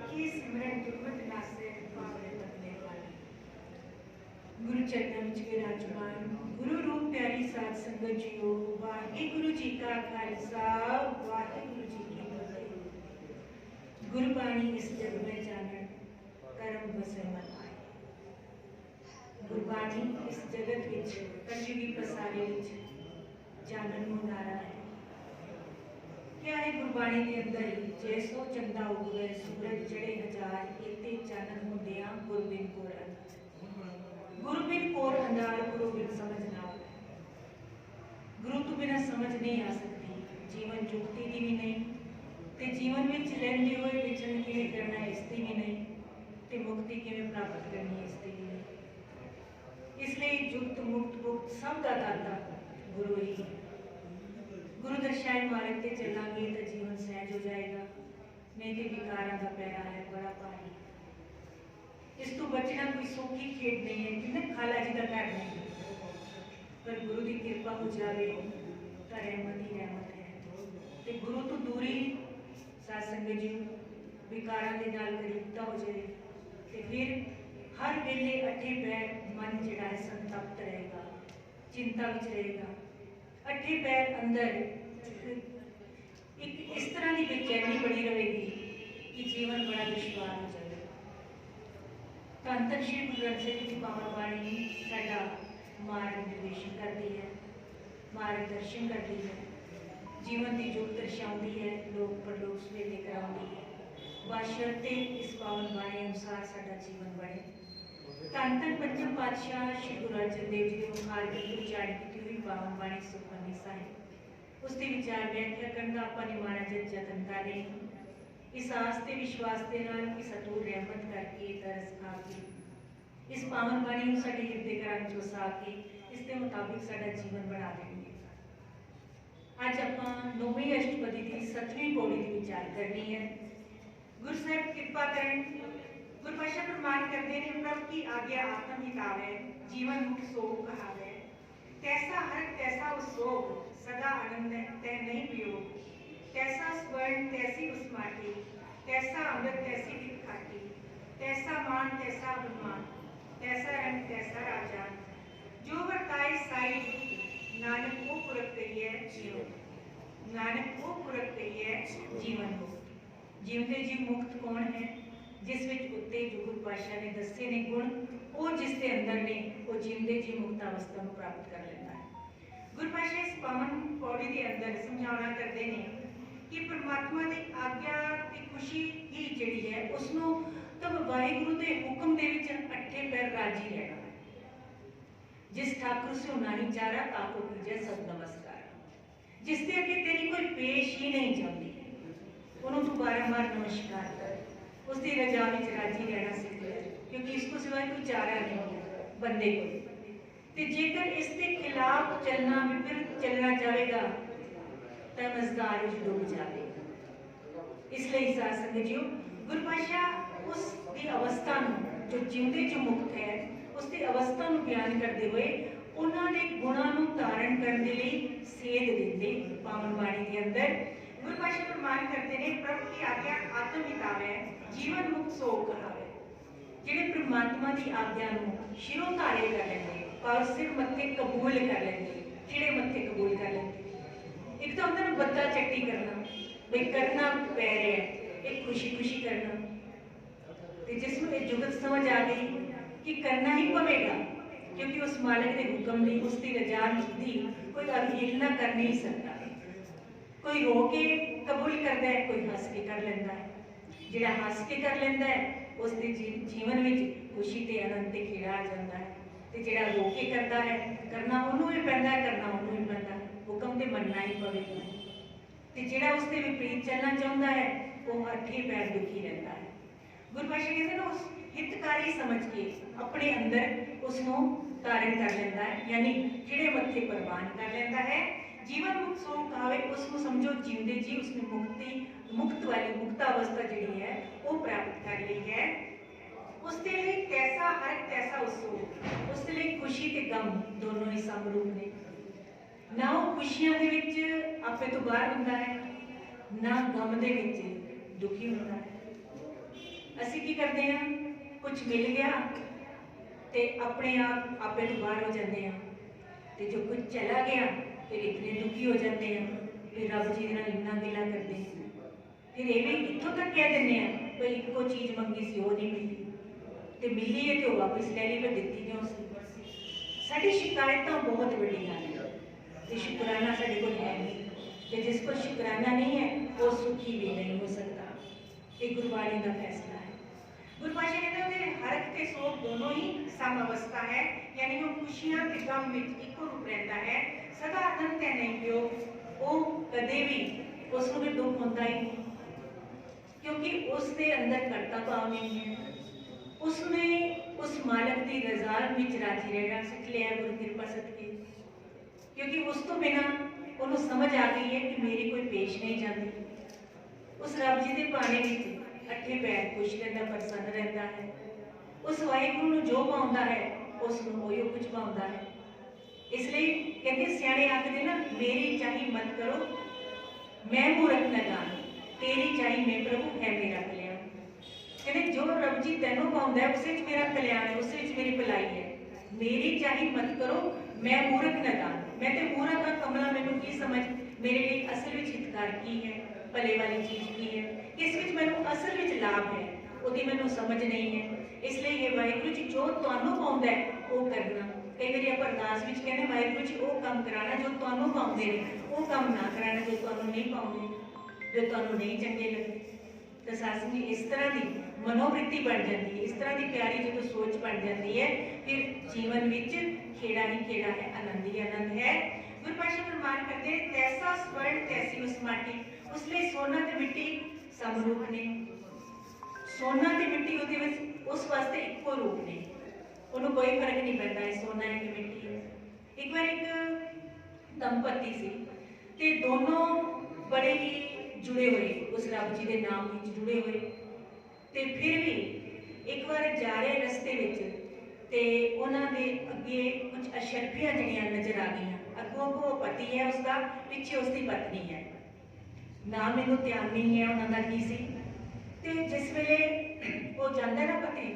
आखी सिमरन गुरमत नासे पावे बदले वाली। गुरु चरणों में विराजमान गुरु रूप प्यारी साध संगत जियो, वाहिगुरु जी का खालसा वाहिगुरु जी की फतेह। गुरबाणी इस जग में जानन करम बसे मन आए। गुरबाणी इस जगत विच कलयुगी पसारे विच जानन मुनारा है। क्या है गुरबाणी के अंदर ही जे सो चंदा उगवे सूरज जड़े हजार इते चानन हुंदियां गुरबिन कोल अंधार। गुरबिन कोल अंधार गुरु बिन समझ ना आवे। गुरु तो बिना समझ नहीं आ सकती। जीवन जुगती दी भी नहीं ते जीवन विच लैंदे होए विचरण किवें करना इसदी भी नहीं ते मुक्ति किवें प्राप्त करनी इसदी भी नहीं। इसलिए जुगत मुक्त मुक्त सब दा दाता गुरु ही है। गुरु दर्शाए मार्ग ते चलांगे तो जीवन सहज हो जाएगा, नहीं तो विकारां दा पैरा है बड़ा भारी। इस तो बचना कोई सौखी खेड नहीं है, जिन्हें खाला जी का घर नहीं, पर गुरु की कृपा हो जाए तो रहमत ही रहमत है। ते गुरु तो दूरी साध संगत जी विकारां दे नाल करीबता हो जाए तो फिर हर वेले अठे पैर मन जिहड़ा है संतप्त रहेगा, चिंता विच रहेगा। अठे पैर अंदर एक इस तरह की बेचैनी बनी रहेगी कि जीवन बड़ा दुश्वार हो जाएगा। धन धन श्री गुरु ग्रंथ साहिब की पावन बाणी साडा मार्ग निर्देशन करती है, मार्गदर्शन करती है, जीवन की जुग दर्शाती है, लोक परलोक सवेले कराती है। बशर्ते इस पावन बाणी अनुसार साडा जीवन बने। धन धन पंचम पातशाह श्री गुरु अर्जन देव जी के मुखार की उच्चारण की हुई पावन बाणी सुखमनी साहिब उसके विचार व्याख्या करने का अपने माड़ा जतन कर रहे हैं। इस आस ते विश्वास के नाल कि सतगुर रहमत करके तरस खा के इस पावन बाणी को साडे हृदय घरां विच वसा के इसके मुताबिक साडा जीवन बना देंगे। अज आपां 9वीं अष्टपदी की 7वीं पौड़ी की विचार करनी है। गुरु साहिब कृपा करन। गुरु पातशाह प्रमाण करते हैं, प्रभु की आज्ञा आत्म हितावे, जीवन मुख सोग कहावे। तैसा हर तैसा उसोग, सदा आनंद तै नहीं वियोग। तैसा स्वर्ण तैसी उस माटी, तैसा अमृत तैसी दिख खाटी। तैसा मान तैसा अभिमान, तैसा रंग तैसा राजा। जो वर्ताए साई जुगती, नानक को पुरख कहिए जीवन। नानक को पुरख कहिए जीवन हो। जीवते जी मुक्त कौन है? जिस विच उत्ते जो गुरु पातशाह ने दसे ने गुण, वो जिसके अंदर ने वो जीवते जी मुक्त अवस्था को प्राप्त कर लेता है। गुरु पातशाह इस पावन पौड़ी के अंदर समझाना करते हैं कि परमात्मा की आज्ञा की खुशी ही जिहड़ी है उसनों तब वाहिगुरु के हुक्म के विच अठे पैर राजी रहना है। जिस ठाकुर से नहीं चारा ताको कीजिए सब नमस्कार। जिसके अगे तेरी कोई पेश ही नहीं चाहती उन्होंने तू बारंबार नमस्कार कर, उसकी रजा में राजी रहना सीख ले, क्योंकि इसको सिवाय कोई चारा नहीं है बंदे को। ते जेकर इसके खिलाफ चलना विपरीत चलना चाहेगा तो मजदार डूब जाएगा। इसलिए साध संगत जीओ गुरु पातशाह उसकी अवस्था जो जिंदे जो मुक्त है उसकी अवस्था बयान करते हुए उन्होंने गुणों धारण करने लिए सेध देते पावन बाणी के अंदर। गुरु पातशाह प्रमाण करते हैं, प्रभु की आज्ञा आत्म हितावे, जीवन मुक्त सोग कहावे। जिहड़े परमात्मा की आज्ञा शिरों धारे कर लेंगे, पर सिर मत्थे कबूल कर लेंगे, खिड़े मत्थे कबूल कर लेंगे। एक तो होता है बद्दा चट्टी करना, भाई करना पै रहा है, एक खुशी खुशी करना। तो जिसमें जुगत समझ आ गई कि करना ही पवेगा, क्योंकि उस मालिक के हुक्म की उसकी रजा की कोई अवहेलना कर नहीं सकता। कोई रो के कबूल करता है, कोई हंस के कर लेता है। जिहड़ा हंस के कर लेता है उसके जीवन में खुशी ते आनंद ते खिड़ा आ जाता है, ते जिहड़ा रो के करता है करना उन्होंने ही पैंदा है, करना उन्होंने ही पैंदा है, हुक्म ते मनना ही पवेगा। ते जिहड़ा उसके विपरीत चलना चाहता है वो अठे पैर दुखी रहता है। गुरु पातशाह कहते हैं उस हितकारी समझ के अपने अंदर उसनों धारण कर लेता है, यानी खिड़े मत्थे प्रवान कर लेता है। जीवन मुक्त सोग कहावे, उसको समझो जीवते जी उसने मुक्ति मुक्त वाली मुक्त अवस्था जी है वो प्राप्त कर ली है। उसके लिए कैसा हर कैसा उसको उसके लिए खुशी ते गम दोनों ही समरूप ने। ना वो खुशियां दे विच आपे तो बाहर हुंदा है, ना गम दे विच दुखी हुंदा है। ਅਸੀਂ ਕੀ ਕਰਦੇ ਹਾਂ, ਕੁਝ ਮਿਲ ਗਿਆ ਤੇ ਆਪਣੇ ਆਪ ਆਪੇ ਤੋਂ ਬਾਹਰ ਹੋ ਜਾਂਦੇ ਹਾਂ, ਤੇ ਜੋ ਕੁਝ ਚਲਾ ਗਿਆ ਫਿਰ ਇਤਨੇ ਦੁਖੀ ਹੋ ਜਾਂਦੇ ਹਾਂ, ਫਿਰ ਰੱਬ ਜੀ ਦੇ ਨਾਲ ਇੰਨਾ ਗਿਲਾ ਕਰਦੇ ਹਾਂ, ਫਿਰ ਇਹ ਵੀ ਇੱਥੋਂ ਤੱਕ ਕਹਿ ਦਿੰਦੇ ਹਾਂ ਕੋਈ ਇੱਕੋ ਚੀਜ਼ ਮੰਗੀ ਸੀ ਉਹ ਨਹੀਂ ਮਿਲੀ, ਤੇ ਮਿਲੀ ਹੈ ਤੇ ਉਹ ਵਾਪਸ ਲੈ ਲਈ, ਪਰ ਦਿੱਤੀ ਕਿਉਂ ਸੀ। ਸਾਡੀ ਸ਼ਿਕਾਇਤਾਂ ਬਹੁਤ ਵੱਡੀ ਗੱਲ ਹੈ, ਤੇ ਸ਼ੁਕਰਾਨਾ ਸਾਡੇ ਕੋਲ ਹੈ ਨਹੀਂ, ਤੇ जिस पर शुकराना नहीं है वो सुखी भी नहीं हो सकता। ये गुरबाणी का फैसला है। गुरबाणी कहते हैं हरख ते सोख दोनों ही सम अवस्था है, यानी वो खुशियां ते गम में इको रूप रहता है, सदा आनंद है नहीं पियो, वो कदे भी उसको भी दुख होता ही नहीं, क्योंकि उसके अंदर करता भाव नहीं है, उसने उस मालक की रजा में राजी रहना सीख लिया गुरु कृपा सदके, क्योंकि उस तो बिना ਉਹਨੂੰ ਸਮਝ ਆ ਗਈ ਹੈ ਕਿ ਮੇਰੀ ਕੋਈ ਪੇਸ਼ ਨਹੀਂ ਜਾਂਦੀ। ਉਸ ਰੱਬ ਜੀ ਦੇ ਬਾਣੇ ਵਿੱਚ ਅੱਠੇ ਪੈਰ ਖੁਸ਼ ਰਹਿੰਦਾ, ਪ੍ਰਸੰਨ ਰਹਿੰਦਾ ਹੈ। ਉਸ ਵਾਹਿਗੁਰੂ ਨੂੰ ਜੋ ਪਾਉਂਦਾ ਹੈ ਉਸ ਨੂੰ ਉਹੀ ਕੁਝ ਪਾਉਂਦਾ ਹੈ। ਇਸ ਲਈ ਕਹਿੰਦੇ ਸਿਆਣੇ ਆਖਦੇ ਨਾ, ਮੇਰੀ ਚਾਹੀ ਮਤ ਕਰੋ ਮੈਂ ਮੂਰਖ ਨਾ ਜਾਣ, ਤੇਰੀ ਚਾਹੀ ਮੈਂ ਪ੍ਰਭੂ ਹੈ ਮੇਰਾ ਕਲਿਆਣ। ਕਹਿੰਦੇ ਜੋ ਰੱਬ ਜੀ ਤੈਨੂੰ ਪਾਉਂਦਾ ਹੈ ਉਸੇ 'ਚ ਮੇਰਾ ਕਲਿਆਣ ਹੈ, ਉਸੇ 'ਚ ਮੇਰੀ ਭਲਾਈ ਹੈ। ਮੇਰੀ ਚਾਹੀ ਮਤ ਕਰੋ मैं मूर्ख न जान, मैं तो मूर्ख हाँ कमला, मैनू की समझ मेरे लिए असल में हितकार की है, भले वाली चीज़ की है, किस विच मैनू असल में लाभ है उसकी मैनू समझ नहीं है। इसलिए ये वाहिगुरू जी जो तुहानू पाउंदा है वो करना। कई बार आप अरदास विच कहने वाहिगुरू जी वो काम कराना जो तुहानू पाउंदे ने, वो काम ना कराना जो तुहानू नहीं पाउंदे, जो तुहानू नहीं चंगे लगदे। तो सत्संग जी इस तरह की मनोवृत्ति बन जाती है, इस तरह की प्यारी जो सोच बन जाती है, फिर जीवन विच खेड़ा ही खेड़ा है, आनंद ही आनंद है। गुरु पातशाह फरमान करते हैं तैसा स्वर्ण तैसी उस माटी, उसलिए सोना ते मिट्टी समरूप ने, सोना ते मिट्टी ਉਹਦੇ ਵਿੱਚ ਉਸ ਵਾਸਤੇ ਇੱਕੋ ਰੂਪ ਨੇ, ਉਹਨੂੰ ਕੋਈ ਫਰਕ ਨਹੀਂ ਪੈਂਦਾ ਹੈ सोना है कि मिट्टी है। एक बार एक दंपति सी ते दोनों बड़े ही जुड़े हुए उस रब जी के नाम में जुड़े हुए, ते फिर भी एक बार जा रहे रस्ते विच ते उन्हां दे अगे कुछ अशरफियां जिहड़ियां नज़र आ गई। अगों पति है उसका, पिछे उसकी पत्नी है, नाम मैनूं ध्यान नहीं है उन्हां दा की सी। ते जिस वेले वो जांदा ना पति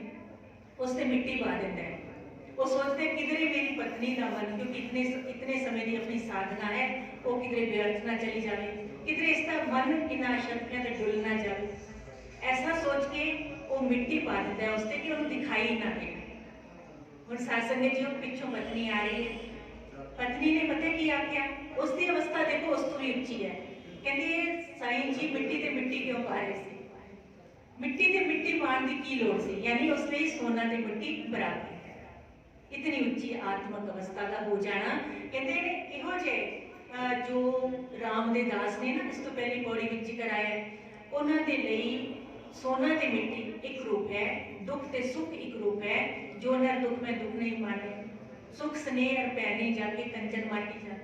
उस ते मिट्टी पा दिंदा है, वो सोचते किधरे मेरी पत्नी का मन, क्योंकि इतने समय की अपनी साधना है, वो किधरे व्यर्थ ना चली जाए, किधरे इसका मन इन अशरफियां ते डुल ना जाए। ऐसा सोच के वो मिट्टी पा दिंदा है उसते कि उन्हें दिखाई ना दे। हुण सत्संग जी पिछों पत्नी आ रही है, पत्नी ने पता की आख्या, उसकी अवस्था देखो उस तो भी उच्ची है, कहती साईं जी मिट्टी ते मिट्टी क्यों पा रहे थे, मिट्टी ते मिट्टी पाने की की लोड़ सी, यानी उसने सोना ते मिट्टी बराबर है। इतनी उच्ची आत्मक अवस्था का हो जाना। कहते हैं इहो जे जो राम दे दास ने ना इस तो पहली पौड़ी विच कराया, उन्हां दे लई सोना ते मिट्टी एक रूप है, दुख ते सुख एक रूप है। जो नर दुख में दुख नहीं माने, सुख स्नेह और पैर नहीं जाके कंचन माटी जा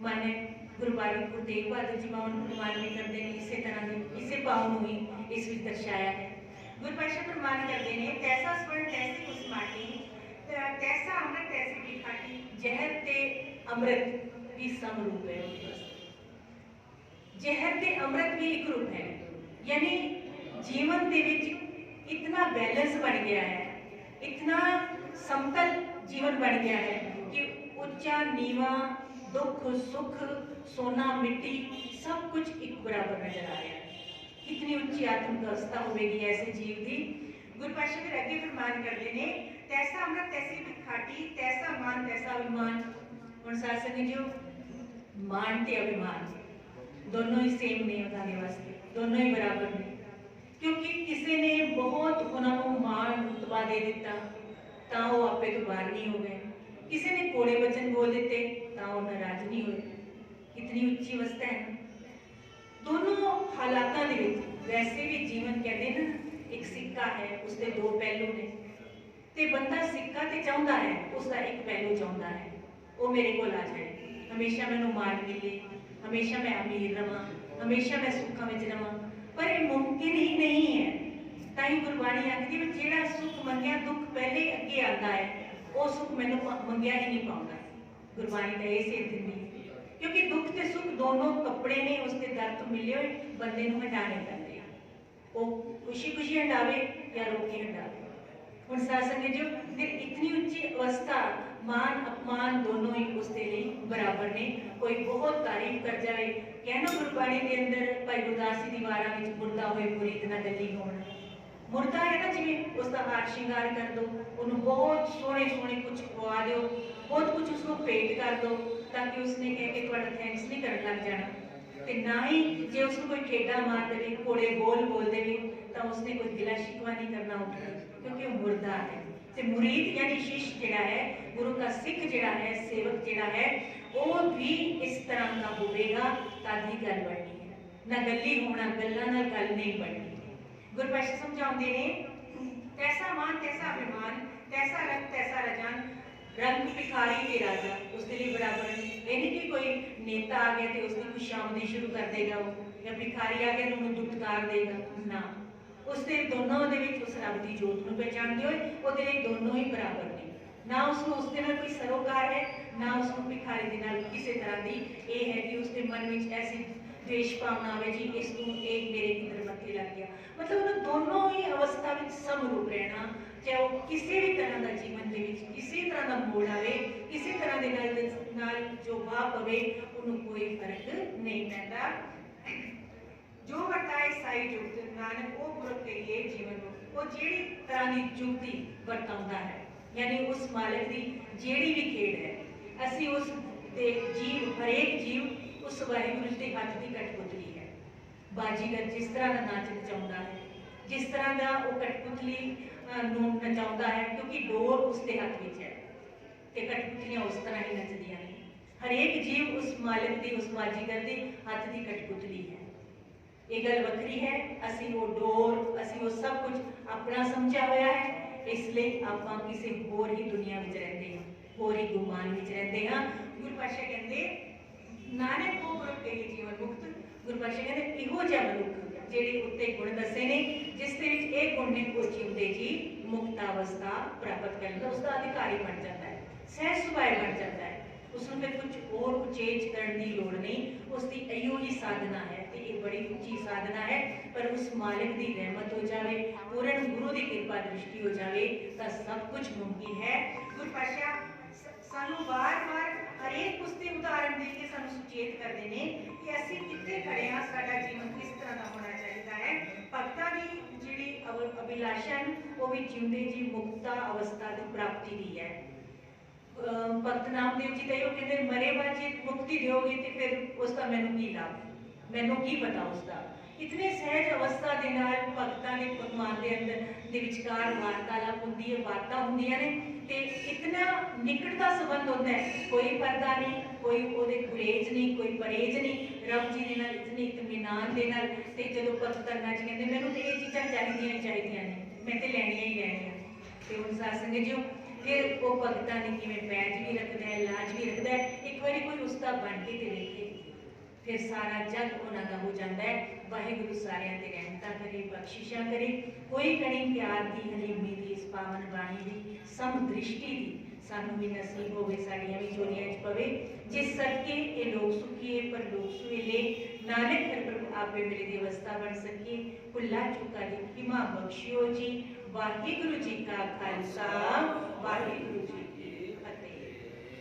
माने। गुरबाणी गुरु तेग बहादुर जी मां फरमान भी करते हैं इसी तरह की, इसे भाव में ही इस विच दर्शाया है। गुरु पातशाह फरमान करते हैं तैसा स्वर्ण तैसी उस माटी, तैसा अमृत तैसी भी खाटी, जहर ते अमृत भी समरूप है। जहर ते अमृत भी एक रूप है, यानी जीवन दे विच इतना बैलेंस बन गया है, इतना समतल जीवन बन गया है कि उच्चा नीवा, दुख सुख, सोना मिट्टी सब कुछ एक बराबर नजर आ रहा है। कितनी उच्ची आत्मिक अवस्था होगी ऐसे जीव की। गुरु पातशाह फिर अगे फरमान करते हैं तैसा अमृत तैसी भी खाटी, तैसा मान तैसा अभिमान। हुण सत्संग जी मान ते अभिमान दोनों ही सेम नहीं उन्होंने वास्ते, दोनों ही बराबर ने, क्योंकि किसी ने बहुत उन्होंने मान रुतबा दे दिता तो वो आपे तो बाहर नहीं हो गए, किसी ने कोड़े वचन बोल दिते तो वो नाराज नहीं हुए। कितनी उच्ची अवस्था है। दोनों हालातों दे विच वैसे भी जीवन कहते ना एक सिक्का है, उसके दो पहलू ने, ते बंदा सिक्का ते चाहता है, उसका एक पहलू चाहता है वो मेरे को आ जाए, हमेशा मैनू मान मिले, हमेशा मैं अमीर रहा, हमेशा मैं सुखा में रहा, पर यह मुमकिन ही नहीं है। ताई गुरबाणी आखदी है जेड़ा सुख मंगिया दुख पहले अगे आता है, वो सुख मैनू मंगिया ही नहीं पाऊंगा। गुरबाणी तो यह सेध दिंदी, क्योंकि दुख ते सुख दोनों कपड़े ने, उसके दर तो मिले हुए बंदे नूं हटाने पैंदे, वो खुशी खुशी हंडावे या रोके हंडावे। हुण सत्संग जो फिर इतनी उच्ची अवस्था मान अपमान दोनों ही उसके लिए बराबर ने। कोई बहुत तारीफ कर जाए, कहना गुरबाणी के अंदर भाई गुरदास जी दी वारां विच मुर्दा होए मुरीद ना गली होण। मुर्दा है ना, जिवें उसका हार श्रृंगार कर दो, उन्होंने बहुत सोहने सोहने कुछ खवा दो, बहुत कुछ उसको भेंट कर दो, ताकि उसने कह के तुहाडा थैंक्स नहीं करन लग जाना। ते ना ही जे उसको कोई ठेडा मार देवे, कोड़े बोल देवे, तो उसने कोई गिला शिकवा नहीं करना उठे, क्योंकि वो मुर्दा है। ते मुरीद यानी शिष्य जिहड़ा है, गुरु का सिख जिहड़ा है, सेवक जिहड़ा है, वो भी इस तरह का होवेगा तद ही गल बननी है। ना गली होना, गल्लां नाल गल नहीं बननी। गुरबख्श समझाते ने, तैसा मान तैसा अभिमान, तैसा रंग तैसा रजान, रंग भिखारी के राजा उसके लिए बराबर नहीं। ये नहीं कि कोई नेता आ गया तो उसकी कुछ शामदी शुरू कर देगा वो, या भिखारी आ गया तो उन्हें दुत्कार देगा ना। उसके दोनों दे विच उस रब की जोत को पहचानते हुए ਉਹਦੇ ਲਈ दोनों ही बराबर ने। ना उसको उसके नाल कोई सरोकार है, ना उसको भिखारी के नाल किसी तरह की ये है कि उसके मन में ऐसी द्वेष भावना आवे जी इसको एक मेरे किधर मत्थे लग गया। मतलब उन्हें दोनों ही अवस्था में समरूप रहना, चाहे वो किसी भी तरह का जीवन के विच किसी तरह का मोड़ आवे, किसी तरह के नाल जो वाह पवे, उन्हें कोई फर्क नहीं पैंदा। जो वरताए साई जुगत, नानक वो पुरख के लिए जीवन वो जेड़ी तरह की जुगती वरताउंदा है, यानी उस मालिक की जेड़ी भी खेड़ है, असी उस दे जीव हरेक जीव उस वाहिगुरु के हथ की कठपुतली है। बाजीगर जिस तरह का नाच नचाउंदा है, जिस तरह का वो कठपुतली नूं नचाउंदा है, क्योंकि डोर उसके हथ में है ते कठपुतलियां उस तरह ही नचदियां ने। हरेक जीव उस मालिक की, उस बाजीगर के हथ की कठपुतली है। ये गल वक्री है, असी वो डोर, असी वो सब कुछ अपना समझा हुआ है, इसलिए आप किसी होर ही दुनिया में रहते हैं, होर ही गुमान में रहते हैं। गुरु पातशाह कहते नानक को पुरख के लिए जीवन मुक्त। गुरु पातशाह कहते इहो जिहा मनुख ਜਿਹੜੇ ਉੱਤੇ ਗੁਣ ਦੱਸੇ ਨੇ, ਜਿਸ ਦੇ ਵਿੱਚ ਇਹ ਗੁਣ ਨੇ ਪਹੁੰਚੀ ਹੁੰਦੇ ਜੀ ਮੁਕਤ ਅਵਸਥਾ ਪ੍ਰਾਪਤ ਕਰਨ ਦਾ ਉਸਦਾ ਅਧਿਕਾਰੀ ਬਣ ਜਾਂਦਾ ਹੈ, ਸਹਿਜ ਸੁਭਾਅ ਬਣ ਜਾਂਦਾ ਹੈ। उसमें फिर कुछ और उचेज करने की लोड़ नहीं, उसकी इहो ही साधना है, तो ये बड़ी ऊंची साधना है। पर उस मालिक की रहमत हो जाए, पूर्ण गुरु की कृपा दृष्टि हो जाए, तो सब कुछ मुमकिन है। गुरु पातशाह सानू बार बार हरेक उसके उदाहरण दे के सानू सुचेत करते हैं कि असी कितने खड़े हाँ, साडा जीवन किस तरह का होना चाहिए है। भगतां की जिहड़ी अभिलाषा वो भी जिंदे जी मुक्ता अवस्था की प्राप्ति की है। भगत नामदेव जी का कहते मरे बाजी मुक्ति दोगे तो फिर उसका मैनू की लाभ, मैनू की पता उसका। इतने सहज अवस्था के नाल भगतां ने भगवान के अंदर दे विचकार वार्तालाप होंदी है, बातां होंदियां ने, ते इतना निकटता संबंध होता है, कोई पर्दा नहीं, कोई ओदे गुरेज नहीं, कोई परहेज नहीं, रब जी दे नाल इतने इत्मीनान दे नाल। ते जदों भगत करना च कहंदे मैनू ते ये चीज़ां चाहिदियां ही चाहिदियां ने, मैं ते लैणियां ही लैणियां। ते हुण सत्संग जो फिर वो भगतां ने किवें पैज भी रखता है, लाज भी रखता है, एक बारी कोई उसका बन के ते देखे, फिर सारा जग उन्हां दा हो जाता है। वाहिगुरु सारियां ते रहमतां करे, बख्शिशां करे, कोई कणी प्यार दी हलीमी दी इस पावन बाणी दी सम दृष्टि दी सानू भी नसीब होवे, साड़ियां भी चोरियां च पवे, जिस सदके ये लोग सुखिए पर लोग सुहेले, नानक हर प्रभु आपे मिले दी अवस्था बन सके। भुल्ला चुका दी खिमा बख्शियो जी। वाहिगुरु जी का खालसा, वाहिगुरु जी